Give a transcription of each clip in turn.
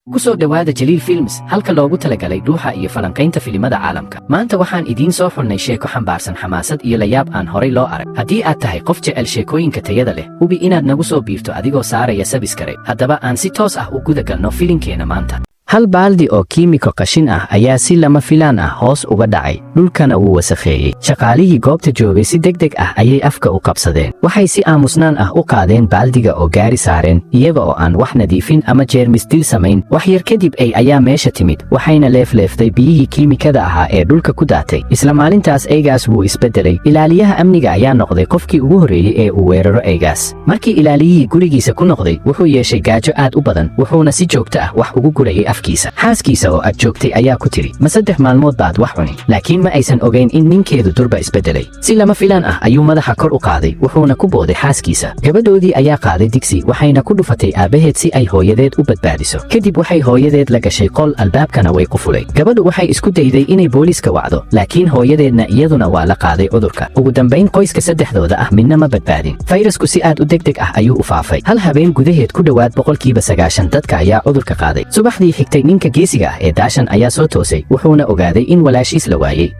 ku soo dhawaada Jaliil Films halka loogu talagalay dhuuxa iyo falanqaynta filimada caalamka. Maanta waxaan idiin soo xulnay sheeko xambaarsan xamaasad iyo layaab aan horay loo arag. Haddii aad tahay qof jecel sheekooyinka tayada leh, hubi inaad nagu soo biirto adigoo saaraya subscribe. Haddaba aan si toos ah u guda galno filimkeena maanta. Hal baaldi oo kiimiko qashin ah ayaa si lama filaan ah hoos uga dhacay, dhulkana wuu wasakheeyey. Shaqaalihii goobta joogay si degdeg ah ayay afka u qabsadeen. Waxay si aamusnaan ah u qaadeen baaldiga oo gaari saareen, iyaga oo aan wax nadiifin ama jeermis dil samayn. Wax yar kadib ayaa meesha timid, waxayna leefleeftay biyihii kiimikada ahaa ee dhulka ku daatay. Isla maalintaas eygaas wuu isbedelay. Ilaaliyaha amniga ayaa noqday qofkii ugu horreeyey ee uu weeraro eygaas. Markii ilaaliyihii gurigiisa ku noqday, wuxuu yeeshay gaajo aad u badan, wuxuuna si joogto ah wax ugu gurayay xaaskiisa oo ag joogtay ayaa ku tiri, ma 3 maalmood baad wax cuni. Laakiin ma aysan ogeyn in ninkeedu durba isbedelay. Si lama filaan ah ayuu madaxa kor u qaaday, wuxuuna ku booday xaaskiisa. Gabadhoodii ayaa qaaday digsi, waxayna ku dhufatay aabaheed si ay hooyadeed u badbaadiso. Kadib waxay hooyadeed la gashay qol, albaabkana way qufulay. Gabadhu waxay isku dayday inay booliiska wacdo, laakiin hooyadeedna iyaduna waa la qaaday cudurka. Ugu dambayn qoyska saddexdooda ah midna ma badbaadin. Fayrasku si aad u degdeg ah ayuu u faafay. Hal habeen gudaheed ku dhowaad 90% dadka ayaa cudurka qaaday. Subaxdii xigtay ninka geesiga ah ee Daashan ayaa soo toosay, wuxuuna ogaaday in walaashiis la waayey.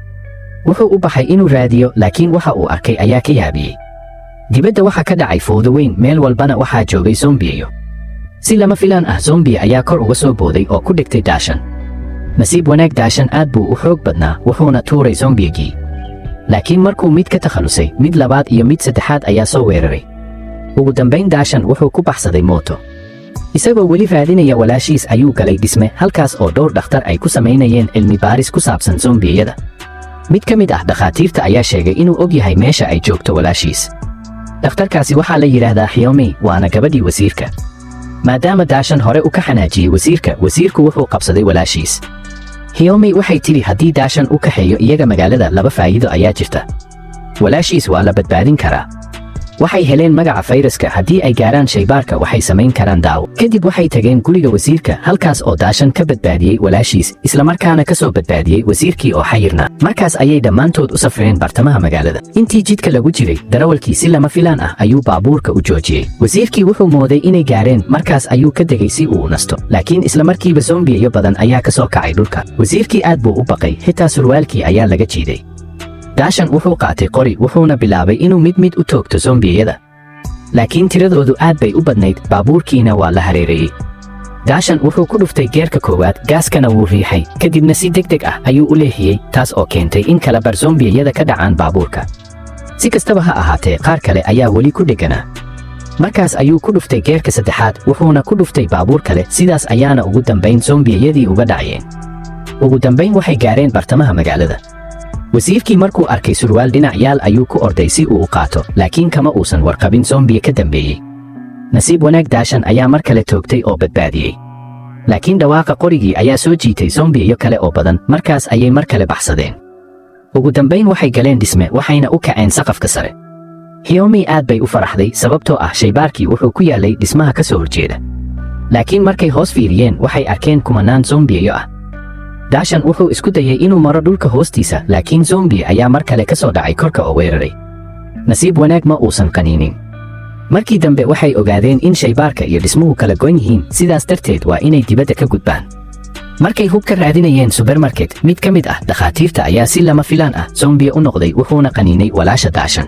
Wuxuu u baxay inuu raadiyo, laakiin waxa uu arkay ayaa ka yaabiyey. Dibadda waxa ka dhacay fowdo weyn, meel walbana waxaa joogay zombiyo. Si lama filaan ah zombi ayaa kor uga soo booday oo ku dhigtay Daashan. Nasiib wanaag Daashan aad buu u xoog badnaa, wuxuuna tuuray zombigii. Laakiin markuu mid ka takhalusay, mid labaad iyo mid saddexaad ayaa soo weeraray. Ugu dambayn Daashan wuxuu ku baxsaday mooto. Isagoo weli raadinaya walaashiis ayuu galay dhisme, halkaas oo dhowr dhakhtar ay ku samaynayeen cilmi baaris ku saabsan zombiyada. Mid ka mid ah dhakhaatiirta ayaa sheegay inuu og yahay meesha ay joogto walaashiis. Dhakhtarkaasi waxaa la yidhaahdaa Hyomi, waana gabadhii wasiirka. Maadaama Daashan hore u ka xanaajiyey wasiirku wuxuu qabsaday walaashiis. Hyomi waxay tidhi haddii Daashan u kaxeeyo iyaga magaalada 2 faa'iido ayaa jirta. Walaashiis waa la badbaadin karaa. Waxay heleen magaca fayraska, haddii ay gaaraan shaybaarka waxay samayn karaan daawo. Kadib waxay tageen guriga wasiirka, halkaas oo Daashan ka badbaadiyey walaashiis, isla markaana ka soo badbaadiyey wasiirkii oo xayirnaa. Markaas ayay dhammaantood u safreen bartamaha magaalada. Intii jidka lagu jiray, darawalkii si lama filaan ah ayuu baabuurka u joojiyey. Wasiirkii wuxuu mooday inay gaareen, markaas ayuu ka degay si uu u nasto. Laakiin isla markiiba zombiyo badan ayaa ka soo kacay dhulka. Wasiirkii aad buu u baqay, xitaa surwaalkii ayaa laga jiiday. Daashan wuxuu qaatay qori, wuxuuna bilaabay inuu mid u toogto zombiyada. Laakiin tiradoodu aad bay u badnayd, baabuurkiina waa la hareereeyey. Daashan wuxuu ku dhuftay geerka koowaad, gaaskana wuu riixay, kadibna si degdeg ah ayuu u leexiyey, taas oo keentay in kala bar zombiyada ka dhacaan baabuurka. Si kastaba ha ahaatee, qaar kale ayaa weli ku dheganaa. Markaas ayuu ku dhuftay geerka saddexaad, wuxuuna ku dhuftay baabuur kale, sidaas ayaana ugu dambayn zombiyadii uga dhacayeen. Ugu dambayn waxay gaareen bartamaha magaalada. Wasiirkii markuu arkay surwaal dhinac yaal ayuu ku orday si uu u qaato, laakiin kama uusan warqabin zombiga ka dambeeyey. Nasiib wanaag Daashan ayaa mar kale toogtay oo badbaadiyey. Laakiin dhawaaqa qorigii ayaa soo jiitay zombiyo kale oo badan, markaas ayay mar kale baxsadeen. Ugu dambayn waxay galeen dhisme, waxayna u kaceen saqafka sare. Hyomi aad bay u faraxday sababtoo ah shaybaarkii wuxuu ku yaalay dhismaha ka soo horjeeda. Laakiin markay hoos fiiriyeen, waxay arkeen kumanaan zombiyo ah. Daashan wuxuu isku dayay inuu maro dhulka hoostiisa, laakiin zombi ayaa mar kale ka soo dhacay korka oo weeraray. Nasiib wanaag ma uusan qaniinin. Markii dambe waxay ogaadeen in shaybaarka iyo dhismuhu kala goon yihiin, sidaas darteed waa inay dibadda ka gudbaan. Markay hub ka raadinayeen supermarket, mid ka mid ah dhakhaatiirta ayaa si lama filaan ah zombi u noqday, wuxuuna qaniinay walaasha Daashan.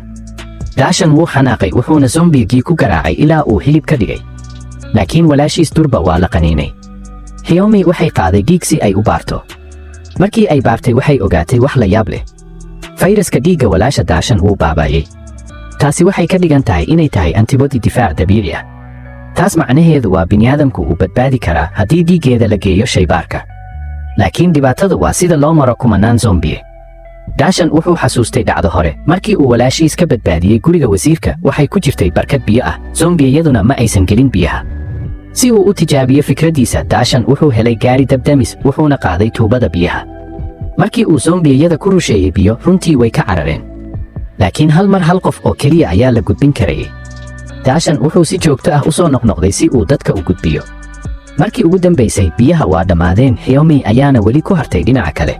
Daashan wuu xanaaqay, wuxuuna zombigii ku garaacay ilaa uu hilib ka dhigay. Laakiin walaashiis durba waa la qaniinay. Hyomi waxay qaaday dhiig si ay u baarto. Markii ay baartay waxay ogaatay wax la yaab leh. Fayraska dhiigga walaasha Daashan wuu baabaayey. Taasi waxay ka dhigan tahay inay tahay antibody difaac dabiici ah. Taas macnaheedu waa bini'aadamku uu badbaadi karaa haddii dhiiggeeda la geeyo shaybaarka. Laakiin dhibaatadu waa sida loo maro kumanaan zombiye. Daashan wuxuu xasuustay dhacdo hore, markii uu walaashiis ka badbaadiyey guriga wasiirka, waxay ku jirtay barkad biyo ah, zombiyaduna ma aysan gelin biyaha. Si uu u tijaabiyo fikraddiisa, Daashan wuxuu helay gaari dabdamis, wuxuuna qaaday tuubada biyaha. Markii uu zombiyada ku rusheeyey biyo, runtii way ka carareen. Laakiin hal mar hal qof oo keliya ayaa la gudbin karayay. Daashan wuxuu si joogto ah u soo noqnoqday si uu dadka u gudbiyo. Markii ugu dambaysay, biyaha waa dhammaadeen, Hyomi ayaana weli ku hartay dhinaca kale.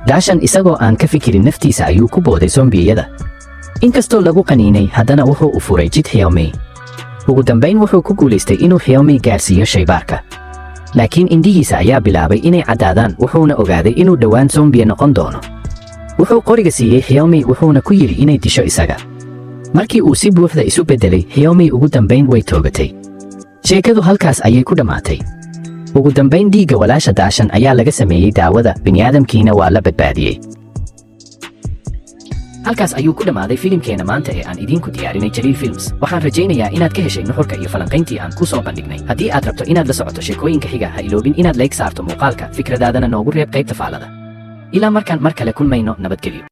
Daashan isagoo aan ka fikirin naftiisa ayuu ku booday zombiyada. Inkastoo lagu qaniinay, haddana wuxuu u furay jid Hyomi. Ugu dambayn wuxuu ku guulaystay inuu Hyomi gaarsiiyo shaybaarka. laakiin indhihiisa ayaa bilaabay inay caddaadaan wuxuuna ogaaday inuu dhowaan zombiya noqon doono. wuxuu qoriga siiyey Xiaomi wuxuuna ku yidhi inay disho isaga. markii uu si buuxda isu beddelay, Xiaomi ugu dambayn way toogatay. sheekadu halkaas ayay ku dhammaatay. ugu dambayn dhiigga walaasha daashan ayaa laga sameeyey daawada, bini'aadamkiina waa la badbaadiyey. halkaas ayuu ku dhammaaday filimkeena maanta ee aan idiinku diyaarinay Jaliil Films. waxaan rajaynayaa inaad ka heshay nuxurka iyo falanqayntii aan ku soo bandhignay. haddii aad rabto inaad la socoto sheekooyinka xiga, ha iloobin inaad like saarto muuqaalka, fikradaadana noogu reeb qaybta faallada. ilaa markaan mar kale kulmayno, nabadgelyo.